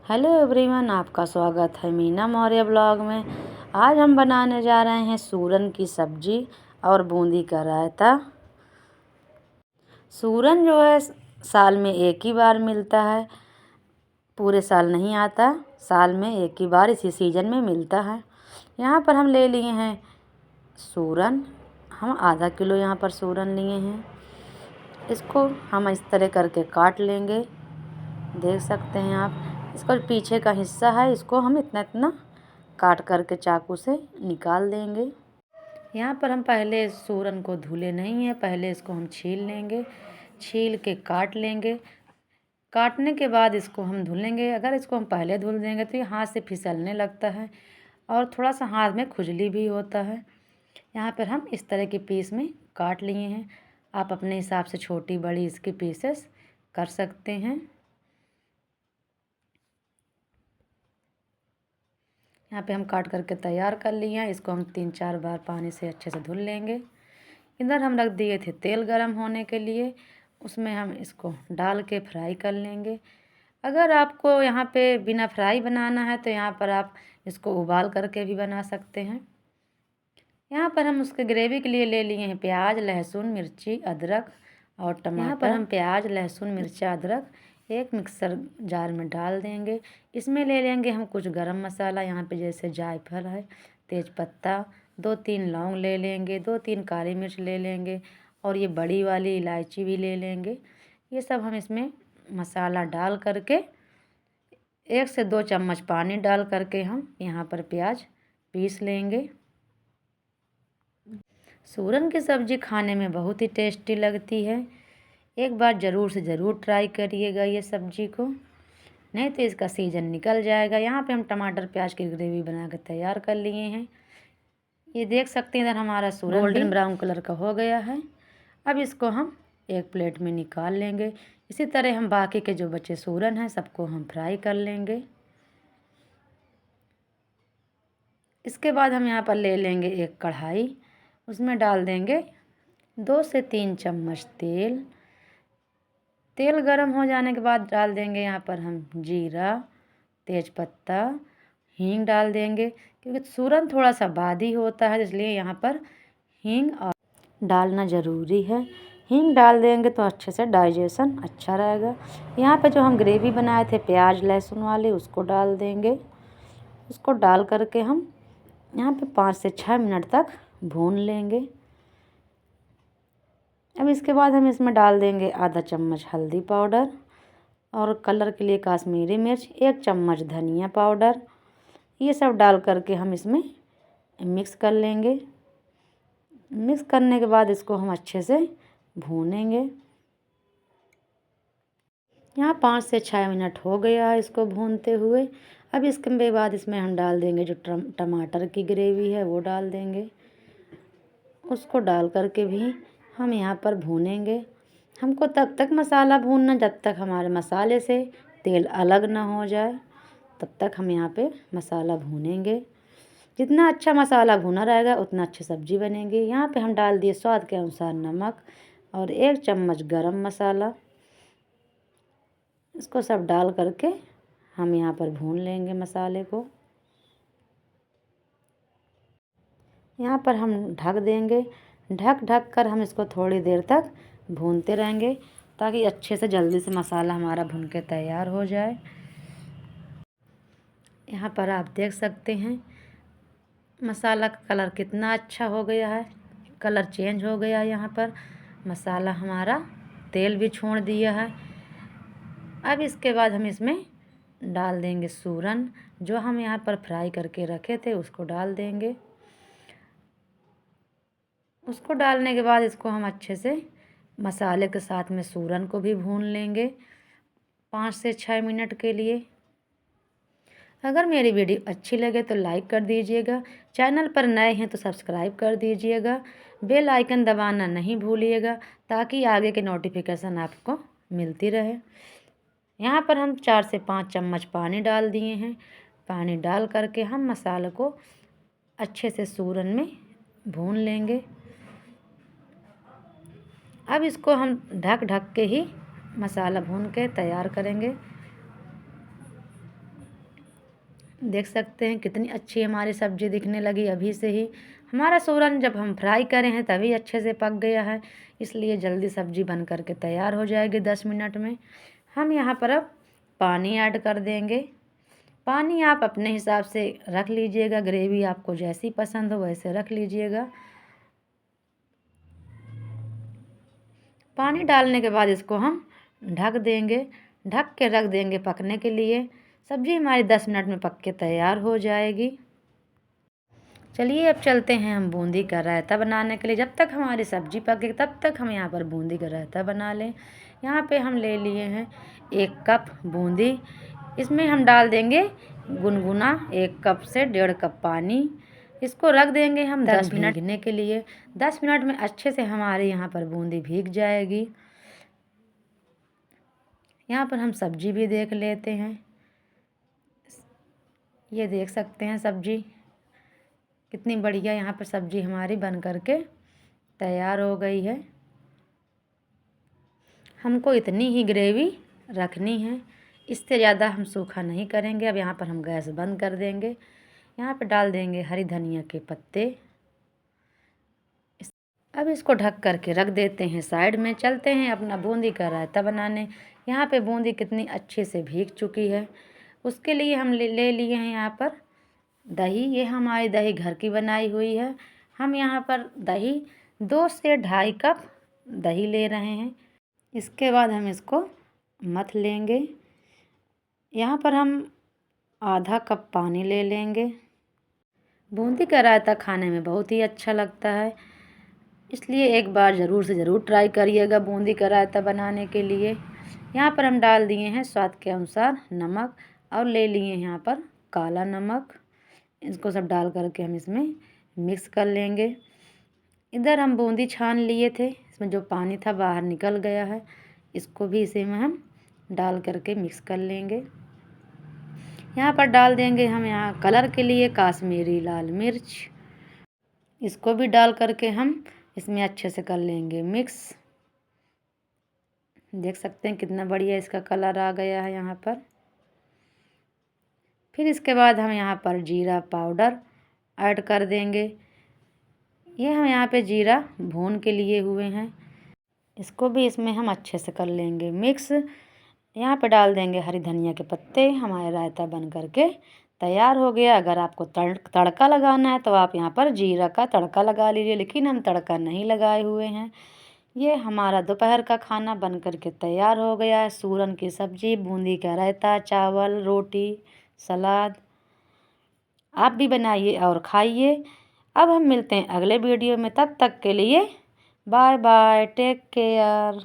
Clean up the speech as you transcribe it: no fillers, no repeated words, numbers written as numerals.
Hello everyone, आपका स्वागत है मीना मौर्य ब्लॉग में। आज हम बनाने जा रहे हैं सूरन की सब्जी और बूंदी का रायता। सूरन जो है साल में एक ही बार मिलता है, पूरे साल नहीं आता। साल में एक ही बार इसी सीज़न में मिलता है। यहाँ पर हम ले लिए हैं सूरन। हम आधा किलो यहाँ पर सूरन लिए हैं। इसको हम इस तरह करके काट लेंगे। देख सकते हैं आप, इसका पीछे का हिस्सा है, इसको हम इतना इतना काट करके चाकू से निकाल देंगे। यहाँ पर हम पहले सूरन को धुले नहीं है, पहले इसको हम छील लेंगे। छील के काट लेंगे। काटने के बाद इसको हम धुलेंगे। अगर इसको हम पहले धुल देंगे तो ये हाथ से फिसलने लगता है और थोड़ा सा हाथ में खुजली भी होता है। यहाँ पर हम इस तरह के पीस में काट लिए हैं। आप अपने हिसाब से छोटी बड़ी इसके पीसेस कर सकते हैं। यहाँ पे हम काट करके तैयार कर लिए हैं। इसको हम 3-4 बार पानी से अच्छे से धुल लेंगे। इधर हम रख दिए थे तेल गरम होने के लिए, उसमें हम इसको डाल के फ्राई कर लेंगे। अगर आपको यहाँ पे बिना फ्राई बनाना है तो यहाँ पर आप इसको उबाल करके भी बना सकते हैं। यहाँ पर हम उसके ग्रेवी के लिए ले लिए हैं प्याज, लहसुन, मिर्ची, अदरक और टमाटर। यहाँ पर हम प्याज, लहसुन, मिर्चा, अदरक एक मिक्सर जार में डाल देंगे। इसमें ले लेंगे हम कुछ गरम मसाला, यहाँ पे जैसे जायफल है, तेज़पत्ता, 2-3 लौंग ले लेंगे, 2-3 काली मिर्च ले लेंगे और ये बड़ी वाली इलायची भी ले लेंगे। ये सब हम इसमें मसाला डाल करके 1 से 2 चम्मच पानी डाल करके हम यहाँ पर प्याज पीस लेंगे। सूरन की सब्ज़ी खाने में बहुत ही टेस्टी लगती है। एक बार ज़रूर से ज़रूर ट्राई करिएगा ये सब्ज़ी को, नहीं तो इसका सीज़न निकल जाएगा। यहाँ पे हम टमाटर प्याज की ग्रेवी बना कर तैयार कर लिए हैं। ये देख सकते हैं इधर हमारा सूरन गोल्डन ब्राउन कलर का हो गया है। अब इसको हम एक प्लेट में निकाल लेंगे। इसी तरह हम बाकी के जो बचे सूरन हैं सबको हम फ्राई कर लेंगे। इसके बाद हम यहाँ पर ले लेंगे एक कढ़ाई, उसमें डाल देंगे 2 से 3 चम्मच तेल। तेल गरम हो जाने के बाद डाल देंगे यहाँ पर हम जीरा, तेज़पत्ता, हींग डाल देंगे। क्योंकि सूरन थोड़ा सा बादी होता है इसलिए यहाँ पर हींग और डालना ज़रूरी है। हींग डाल देंगे तो अच्छे से डाइजेशन अच्छा रहेगा। यहाँ पे जो हम ग्रेवी बनाए थे प्याज लहसुन वाली, उसको डाल देंगे। उसको डाल करके हम यहाँ पे 5 से 6 मिनट तक भून लेंगे। अब इसके बाद हम इसमें डाल देंगे आधा चम्मच हल्दी पाउडर और कलर के लिए कश्मीरी मिर्च, 1 चम्मच धनिया पाउडर। ये सब डाल करके हम इसमें मिक्स कर लेंगे। मिक्स करने के बाद इसको हम अच्छे से भूनेंगे। यहाँ 5 से 6 मिनट हो गया है इसको भूनते हुए। अब इसके बाद इसमें हम डाल देंगे जो टमाटर की ग्रेवी है वो डाल देंगे। उसको डाल करके भी हम यहाँ पर भूनेंगे। हमको तब तक मसाला भूनना जब तक हमारे मसाले से तेल अलग ना हो जाए, तब तक हम यहाँ पे मसाला भूनेंगे। जितना अच्छा मसाला भुना रहेगा उतना अच्छी सब्ज़ी बनेगी। यहाँ पे हम डाल दिए स्वाद के अनुसार नमक और 1 चम्मच गरम मसाला। इसको सब डाल करके हम यहाँ पर भून लेंगे मसाले को। यहाँ पर हम ढक देंगे। ढक कर हम इसको थोड़ी देर तक भूनते रहेंगे ताकि अच्छे से जल्दी से मसाला हमारा भुन के तैयार हो जाए। यहाँ पर आप देख सकते हैं मसाला का कलर कितना अच्छा हो गया है, कलर चेंज हो गया। यहाँ पर मसाला हमारा तेल भी छोड़ दिया है। अब इसके बाद हम इसमें डाल देंगे सूरन, जो हम यहाँ पर फ्राई करके रखे थे उसको डाल देंगे। उसको डालने के बाद इसको हम अच्छे से मसाले के साथ में सूरन को भी भून लेंगे 5 से 6 मिनट के लिए। अगर मेरी वीडियो अच्छी लगे तो लाइक कर दीजिएगा। चैनल पर नए हैं तो सब्सक्राइब कर दीजिएगा। बेल आइकन दबाना नहीं भूलिएगा ताकि आगे के नोटिफिकेशन आपको मिलती रहे। यहाँ पर हम 4 से 5 चम्मच पानी डाल दिए हैं। पानी डाल करके हम मसाले को अच्छे से सूरन में भून लेंगे। अब इसको हम ढक के ही मसाला भून के तैयार करेंगे। देख सकते हैं कितनी अच्छी हमारी सब्ज़ी दिखने लगी अभी से ही। हमारा सूरन जब हम फ्राई करे हैं तभी अच्छे से पक गया है, इसलिए जल्दी सब्ज़ी बन कर के तैयार हो जाएगी 10 मिनट में। हम यहाँ पर अब पानी ऐड कर देंगे। पानी आप अपने हिसाब से रख लीजिएगा, ग्रेवी आपको जैसी पसंद हो वैसे रख लीजिएगा। पानी डालने के बाद इसको हम ढक देंगे, ढक के रख देंगे पकने के लिए। सब्ज़ी हमारी 10 मिनट में पक के तैयार हो जाएगी। चलिए अब चलते हैं हम बूंदी का रायता बनाने के लिए। जब तक हमारी सब्ज़ी पके तब तक हम यहाँ पर बूंदी का रायता बना लें। यहाँ पे हम ले लिए हैं 1 कप बूंदी। इसमें हम डाल देंगे गुनगुना 1 कप से 1.5 कप पानी। इसको रख देंगे हम 10 मिनट भीगने के लिए। 10 मिनट में अच्छे से हमारे यहाँ पर बूंदी भीग जाएगी। यहाँ पर हम सब्ज़ी भी देख लेते हैं। ये देख सकते हैं सब्ज़ी कितनी बढ़िया यहाँ पर सब्ज़ी हमारी बन करके तैयार हो गई है। हमको इतनी ही ग्रेवी रखनी है, इससे ज़्यादा हम सूखा नहीं करेंगे। अब यहाँ पर हम गैस बंद कर देंगे। यहाँ पर डाल देंगे हरी धनिया के पत्ते। अब इसको ढक करके रख देते हैं साइड में। चलते हैं अपना बूंदी का रायता बनाने। यहाँ पे बूंदी कितनी अच्छे से भीग चुकी है। उसके लिए हम ले लिए हैं यहाँ पर दही। ये हमारी दही घर की बनाई हुई है। हम यहाँ पर दही 2 से 2.5 कप दही ले रहे हैं। इसके बाद हम इसको मथ लेंगे। यहाँ पर हम आधा कप पानी ले लेंगे। बूंदी का रायता खाने में बहुत ही अच्छा लगता है, इसलिए एक बार ज़रूर से ज़रूर ट्राई करिएगा बूंदी का रायता बनाने के लिए। यहाँ पर हम डाल दिए हैं स्वाद के अनुसार नमक और ले लिए हैं यहाँ पर काला नमक। इसको सब डाल करके हम इसमें मिक्स कर लेंगे। इधर हम बूंदी छान लिए थे, इसमें जो पानी था बाहर निकल गया है। इसको भी इसे में हम डाल करके मिक्स कर लेंगे। यहाँ पर डाल देंगे हम यहाँ कलर के लिए काश्मीरी लाल मिर्च। इसको भी डाल करके हम इसमें अच्छे से कर लेंगे मिक्स। देख सकते हैं कितना बढ़िया इसका कलर आ गया है यहाँ पर। फिर इसके बाद हम यहाँ पर जीरा पाउडर ऐड कर देंगे। ये हम यहाँ पे जीरा भून के लिए हुए हैं। इसको भी इसमें हम अच्छे से कर लेंगे मिक्स। यहाँ पे डाल देंगे हरी धनिया के पत्ते। हमारा रायता बन करके तैयार हो गया। अगर आपको तड़का लगाना है तो आप यहाँ पर जीरा का तड़का लगा लीजिए, लेकिन हम तड़का नहीं लगाए हुए हैं। ये हमारा दोपहर का खाना बन करके तैयार हो गया है। सूरन की सब्ज़ी, बूंदी का रायता, चावल, रोटी, सलाद। आप भी बनाइए और खाइए। अब हम मिलते हैं अगले वीडियो में, तब तक के लिए बाय बाय, टेक केयर।